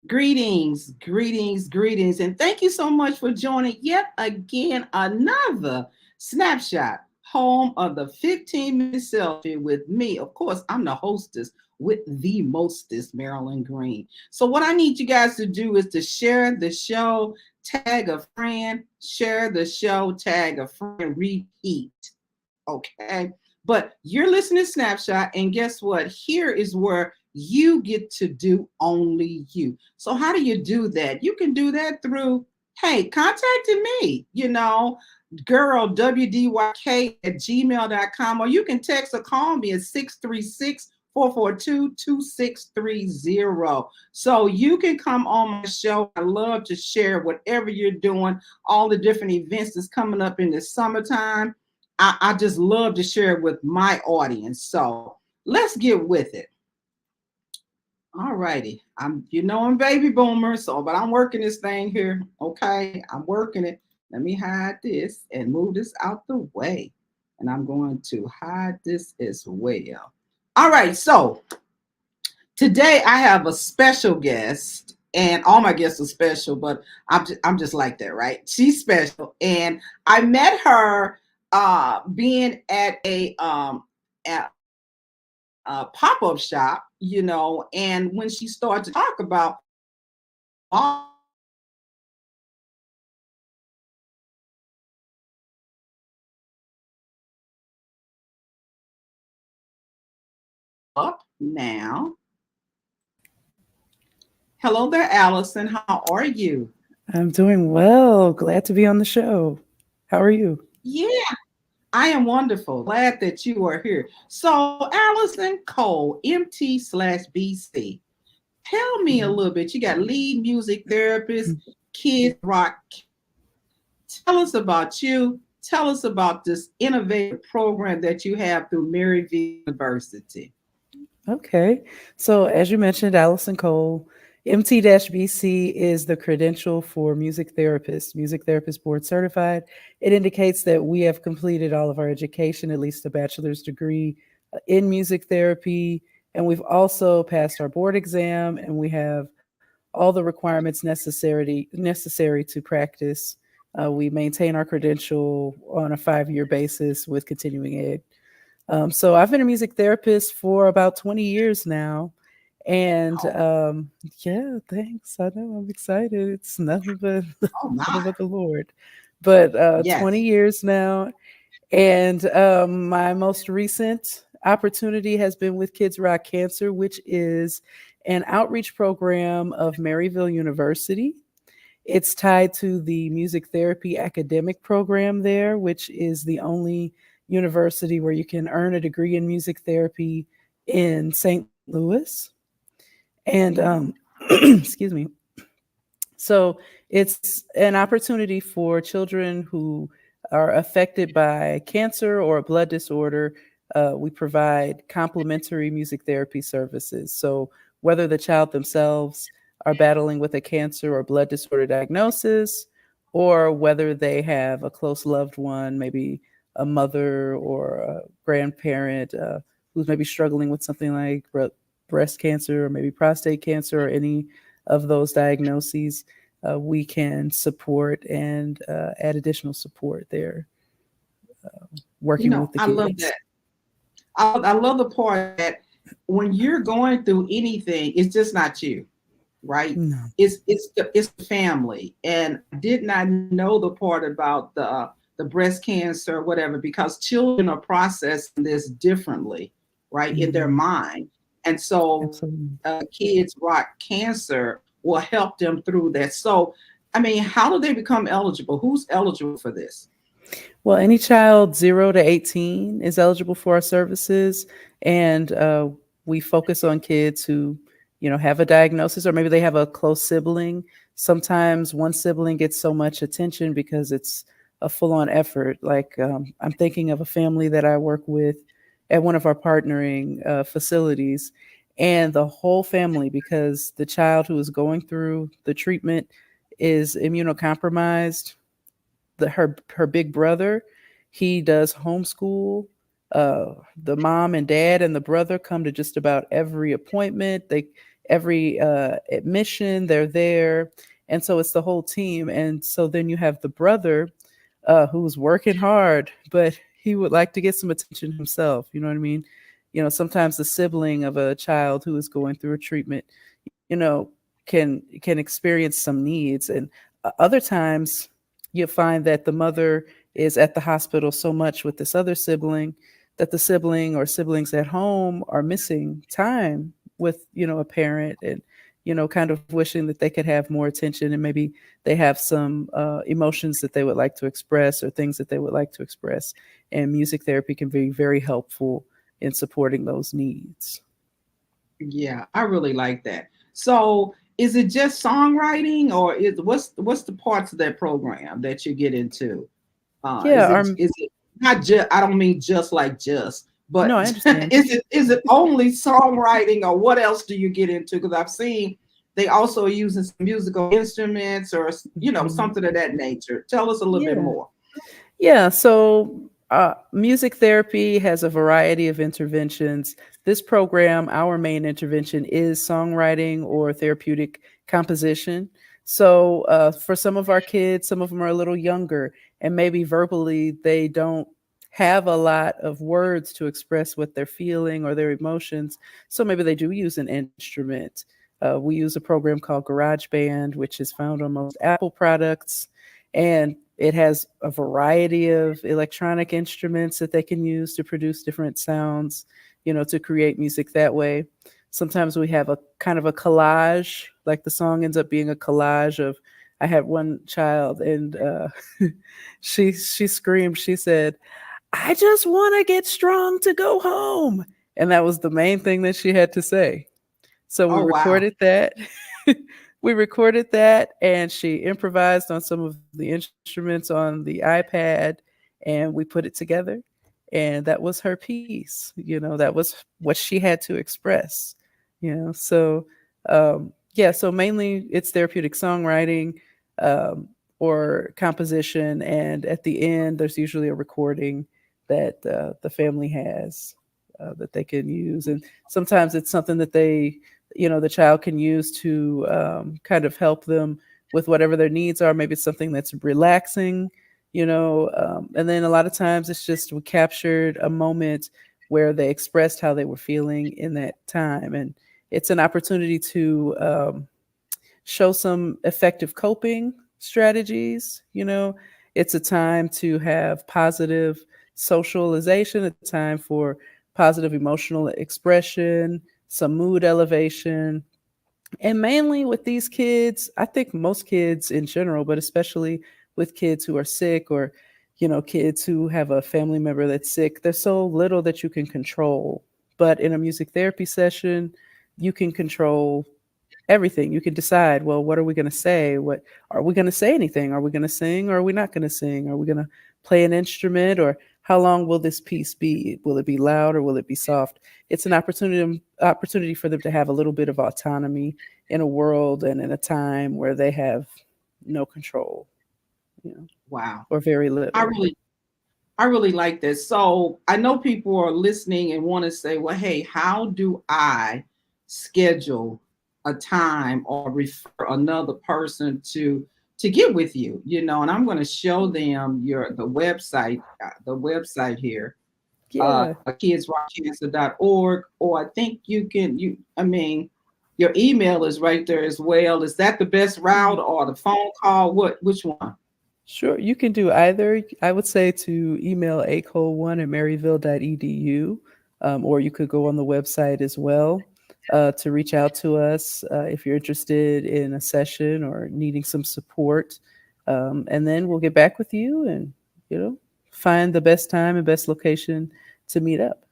Greetings, greetings, greetings, and thank you so much for joining yet again another snapshot, home of the 15-minute selfie with me. Of course, I'm the hostess with the mostest, Marilyn Green. So, what I need you guys to do is to share the show, tag a friend, share the show, tag a friend, repeat. Okay. But you're listening to Snapshot, and guess what? Here is where you get to do only you. So, how do you do that? You can do that through, hey, contacting me, girl, WDYK at gmail.com, or you can text or call me at 636 442 2630. So you can come on my show. I love to share whatever you're doing, all the different events that's coming up in the summertime. I just love to share it with my audience. So let's get with it. All righty. I'm baby boomer, but I'm working this thing here. Okay. I'm working it. Let me hide this and move this out the way. And I'm going to hide this as well. All right. So today I have a special guest, and all my guests are special, but I'm just like that, right? She's special, and I met her being at a pop-up shop, and when she started to talk about up now. Hello there, Allison. How are you? I'm doing well. Glad to be on the show. How are you? Yeah, I am wonderful. Glad that you are here. So, Allison Cole, MT/BC. Tell me a Mhm. little bit. You got lead music therapist, kids rock. Tell us about you. Tell us about this innovative program that you have through Maryville University. Okay. So, as you mentioned, Alison Cole, MT-BC is the credential for music therapist board certified. It indicates that we have completed all of our education, at least a bachelor's degree in music therapy. And we've also passed our board exam, and we have all the requirements necessary to practice. We maintain our credential on a 5-year basis with continuing ed. So I've been a music therapist for about 20 years now. And Oh, yeah, thanks. I know I'm excited. It's nothing but oh my. nothing but the Lord. But 20 Yes. years now. And my most recent opportunity has been with Kids Rock Cancer, which is an outreach program of Maryville University. It's tied to the music therapy academic program there, which is the only university where you can earn a degree in music therapy in St. Louis. And excuse me. So it's an opportunity for children who are affected by cancer or a blood disorder. We provide complementary music therapy services. So whether the child themselves are battling with a cancer or blood disorder diagnosis, or whether they have a close loved one, maybe a mother or a grandparent who's maybe struggling with something like breast cancer or maybe prostate cancer or any of those diagnoses, we can support and add additional support there, working with the I love kids. that. I love the part that when you're going through anything, it's just not you, right? No. It's the family. And I did not know the part about the breast cancer or whatever, because children are processing this differently, right, in their Mhm. mind. And so Absolutely. kids rock cancer will help them through that. So, I mean, how do they become eligible? Who's eligible for this? Well, any child 0 to 18 is eligible for our services, and we focus on kids who, have a diagnosis or maybe they have a close sibling. Sometimes one sibling gets so much attention because it's a full-on effort. Like I'm thinking of a family that I work with at one of our partnering facilities, and the whole family, because the child who is going through the treatment is immunocompromised. Her big brother, he does homeschool. The mom and dad and the brother come to just about every appointment. They every admission, they're there. And so it's the whole team. And so then you have the brother who's working hard, but he would like to get some attention himself. You know what I mean? You know, sometimes the sibling of a child who is going through a treatment, you know, can experience some needs. And other times you find that the mother is at the hospital so much with this other sibling that the sibling or siblings at home are missing time with, you know, a parent, and, you know, kind of wishing that they could have more attention, and maybe they have some emotions that they would like to express or things that they would like to express. And music therapy can be very helpful in supporting those needs. Yeah, I really like that. So, is it just songwriting, or what's the parts of that program that you get into? Yeah, Is it not just? I don't mean just like just, no, but I understand. is it only songwriting, or what else do you get into? Because I've seen they also are using some musical instruments, or Mhm. something of that nature. Tell us a little bit Yeah. more. Yeah, so music therapy has a variety of interventions. This program, our main intervention is songwriting or therapeutic composition. So, for some of our kids, some of them are a little younger, and maybe verbally they don't have a lot of words to express what they're feeling or their emotions. So, maybe they do use an instrument. We use a program called GarageBand, which is found on most Apple products. And it has a variety of electronic instruments that they can use to produce different sounds, you know, to create music that way. Sometimes we have a kind of a collage, like the song ends up being a collage of. I had one child, and she screamed. She said, "I just want to get strong to go home," and that was the main thing that she had to say. So we Oh wow. recorded that. We recorded that, and she improvised on some of the instruments on the iPad, and we put it together. And that was her piece. You know, that was what she had to express. You know, so yeah, so mainly it's therapeutic songwriting, um, or composition, and at the end, there's usually a recording that the family has that they can use, and sometimes it's something that they, you know, the child can use to kind of help them with whatever their needs are. Maybe it's something that's relaxing, you know, and then a lot of times it's just we captured a moment where they expressed how they were feeling in that time, and it's an opportunity to show some effective coping strategies. You know, it's a time to have positive socialization, a time for positive emotional expression, some mood elevation. And mainly with these kids, I think most kids in general, but especially with kids who are sick, or, you know, kids who have a family member that's sick, there's so little that you can control. But in a music therapy session, you can control everything. You can decide, well, what are we going to say? What are we going to say? Anything? Are we going to sing, or are we not going to sing? Are we going to play an instrument, or how long will this piece be? Will it be loud or will it be soft? It's an opportunity for them to have a little bit of autonomy in a world and in a time where they have no control, you know, Wow. or very I little. really I really like this. So I know people are listening and want to say, well, hey, how do I schedule a time or refer another person to get with you? And I'm going to show them the website here, Yeah. kidsrockcancer.org, or I think your email is right there as well. Is that the best route, or the phone call? Which one? Sure, you can do either. I would say to email acole1 at maryville.edu, or you could go on the website as well to reach out to us if you're interested in a session or needing some support. And then we'll get back with you and, you know, find the best time and best location to meet up.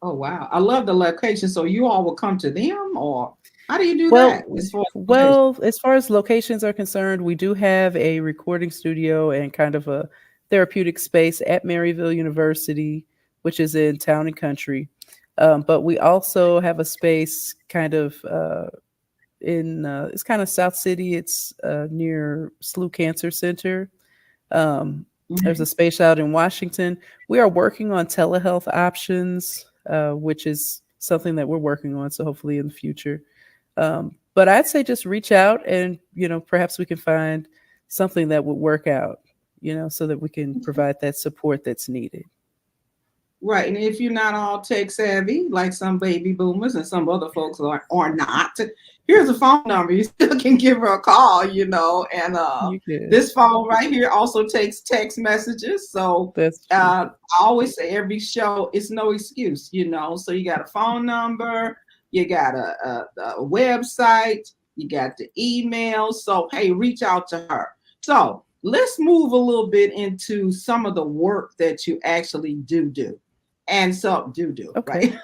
Oh wow. I love the location. So you all will come to them, or how do you do Well, that as far as location? well, as far as locations are concerned, we do have a recording studio and kind of a therapeutic space at Maryville University, which is in Town and Country. But we also have a space kind of in it's kind of South City. It's near SLU Cancer Center. Um, there's a space out in Washington. We are working on telehealth options, which is something that we're working on. So hopefully in the future. But I'd say just reach out and, perhaps we can find something that would work out, so that we can provide that support that's needed. Right. And if you're not all tech savvy, like some baby boomers and some other folks are not, here's a phone number. You still can give her a call, and You can. this phone right here also takes text messages. So That's true. I always say every show, it's no excuse, So you got a phone number, you got a website, you got the email. So, hey, reach out to her. So let's move a little bit into some of the work that you actually do. And so Okay. right?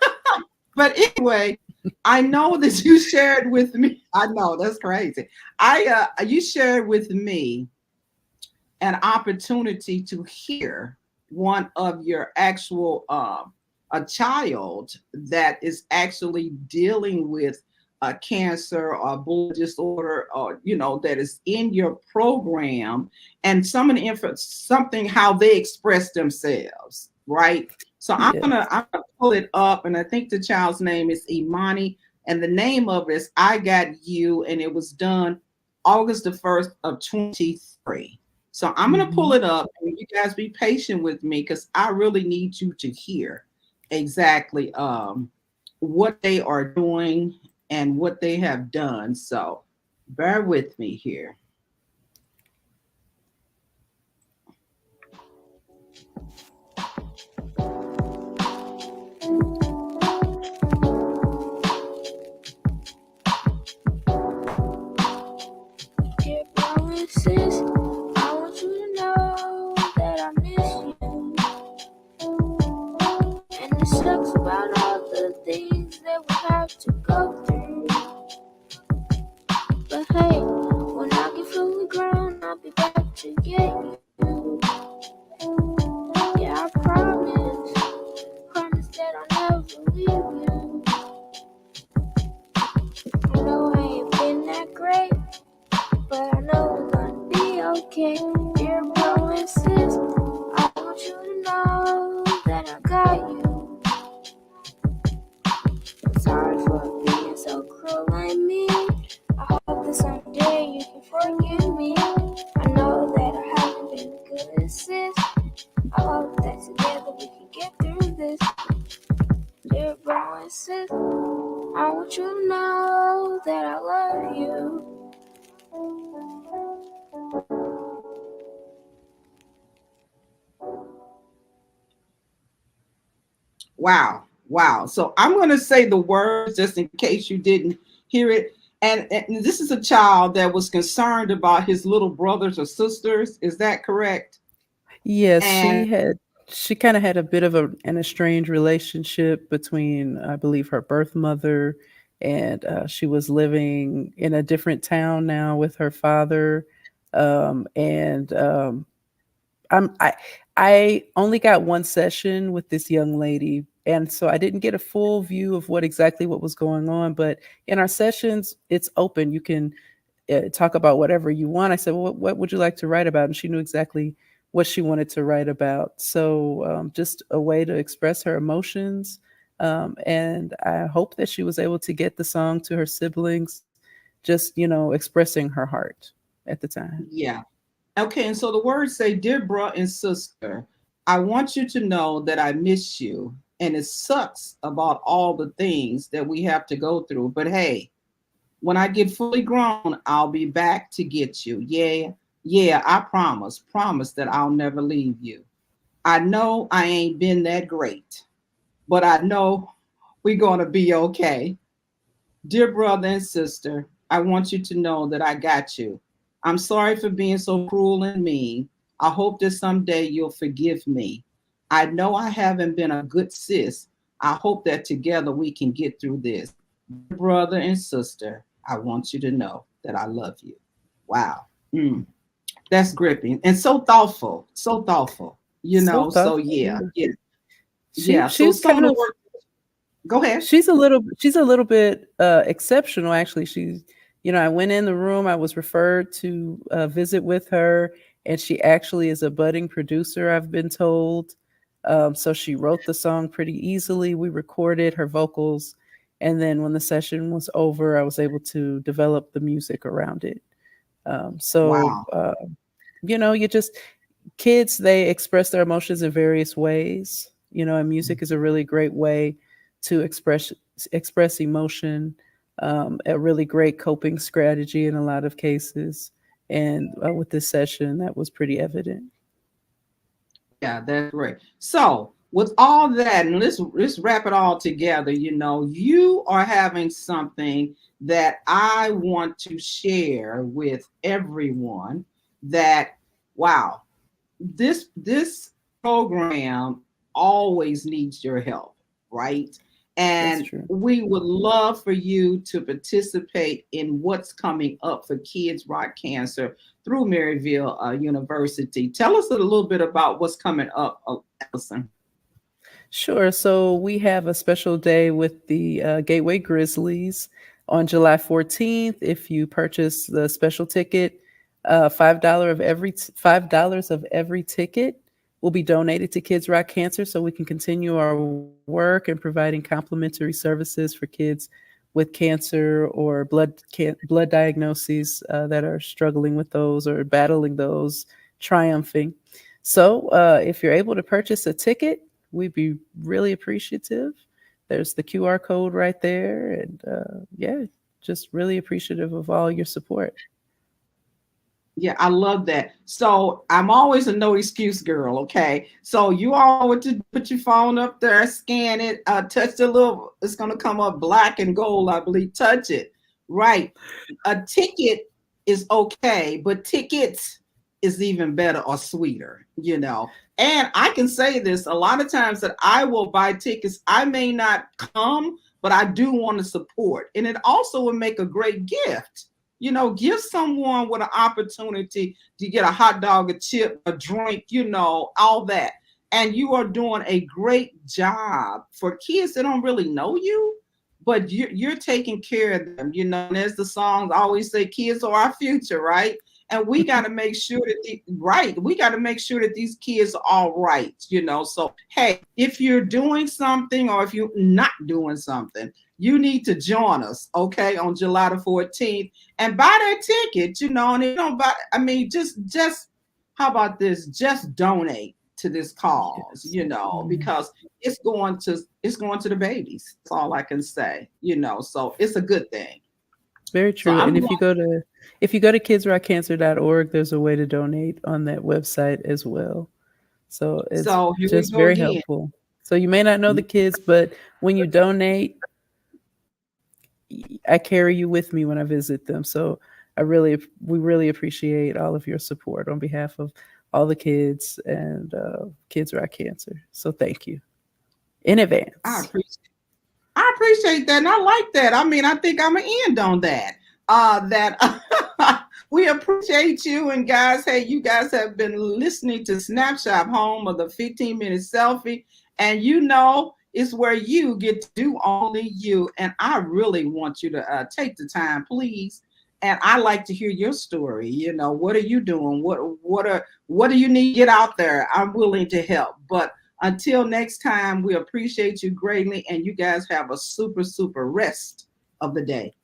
But anyway, I know that you shared with me. I know that's crazy. You shared with me an opportunity to hear one of your actual a child that is actually dealing with a cancer or blood disorder, or that is in your program, and some of the something how they express themselves, right? So I'm gonna pull it up, and I think the child's name is Imani, and the name of it is I Got You, and it was done August the 1st of 23. So I'm gonna pull it up, and you guys be patient with me because I really need you to hear exactly what they are doing and what they have done. So bear with me here. To go through, but hey, when I get fully grown, I'll be back to get you. Yeah, I promise that I'll never leave you. I know I ain't been that great, but I know we're gonna be okay. Dear bro and sis, I want you to know that I got you. I'm sorry for being so cruel and mean. I hope that someday you can forgive me. I know that I haven't been good, sis. I hope that together we can get through this. Dear bro and sis, I want you to know that I love you. Wow. So I'm going to say the words just in case you didn't hear it. And this is a child that was concerned about his little brothers or sisters. Is that correct? Yes, And she kind of had a bit of an estranged relationship between, I believe, her birth mother, and she was living in a different town now with her father. And I'm I only got one session with this young lady, and so I didn't get a full view of what was going on. But in our sessions, it's open. You can talk about whatever you want. I said, well, what would you like to write about? And she knew exactly what she wanted to write about. So just a way to express her emotions. And I hope that she was able to get the song to her siblings, just, expressing her heart at the time. yeah. Okay. And so the words say, Dear bro and sister, I want you to know that I miss you. And it sucks about all the things that we have to go through. But hey, when I get fully grown, I'll be back to get you. Yeah, I promise that I'll never leave you. I know I ain't been that great, but I know we're going to be okay. Dear brother and sister, I want you to know that I got you. I'm sorry for being so cruel and mean. I hope that someday you'll forgive me. I know I haven't been a good sis. I hope that together we can get through this. Brother and sister, I want you to know that I love you. Wow. That's gripping and so thoughtful. So thoughtful. So So thoughtful. yeah. So She's some of kind the of work. Go ahead. she's a little bit exceptional, actually. I went in the room, I was referred to visit with her, and she actually is a budding producer, I've been told. So she wrote the song pretty easily. We recorded her vocals. And then when the session was over, I was able to develop the music around it. So, Wow. you just, kids, they express their emotions in various ways, and music is a really great way to express emotion, a really great coping strategy in a lot of cases. And with this session, that was pretty evident. Yeah, that's great. So with all that, and let's wrap it all together. You are having something that I want to share with everyone. That wow, this program always needs your help, right? That's And true. we would love for you to participate in what's coming up for Kids Rock Cancer through Maryville University. Tell us a little bit about what's coming up, Alison. Sure. So we have a special day with the Gateway Grizzlies on July 14th. If you purchase the special ticket, $5 of every ticket will be donated to Kids Rock Cancer, so we can continue our work and providing complimentary services for kids with cancer or blood diagnoses that are struggling with those or battling those, triumphing. So if you're able to purchase a ticket, we'd be really appreciative. There's the QR code right there. And yeah, just really appreciative of all your support. Yeah, I love that. So I'm always a no excuse girl. Okay. So you all want to put your phone up there, scan it, touch the little, it's going to come up black and gold, I believe. Touch it. Right. A ticket is okay, but tickets is even better or sweeter. And I can say this a lot of times that I will buy tickets. I may not come, but I do want to support. And it also would make a great gift. Give someone with an opportunity to get a hot dog, a chip, a drink, all that. And you are doing a great job for kids that don't really know you, but you're taking care of them. And as the songs always say, kids are our future, right? And we got to make sure that we got to make sure that these kids are all right. So hey, if you're doing something or if you're not doing something, you need to join us, okay, on July the 14th and buy that ticket, and you don't buy, I mean, just how about this? Just donate to this cause, because it's going to the babies. That's all I can say, so it's a good thing. Very So true. And if you go to kidsrockcancer.org, there's a way to donate on that website as well. So it's so here we just go very again. helpful. So you may not know the kids, but when you donate, I carry you with me when I visit them. So we really appreciate all of your support on behalf of all the kids and Kids Rock Cancer. So thank you in advance. I appreciate that. And I like that. I mean, I think I'm going to end on that. We appreciate you. And guys, hey, you guys have been listening to Snapshot, home of the 15-minute selfie. And it's where you get to do only you. And I really want you to take the time, please. And I like to hear your story. What are you doing? What do you need to get out there? I'm willing to help. But until next time, we appreciate you greatly. And you guys have a super, super rest of the day.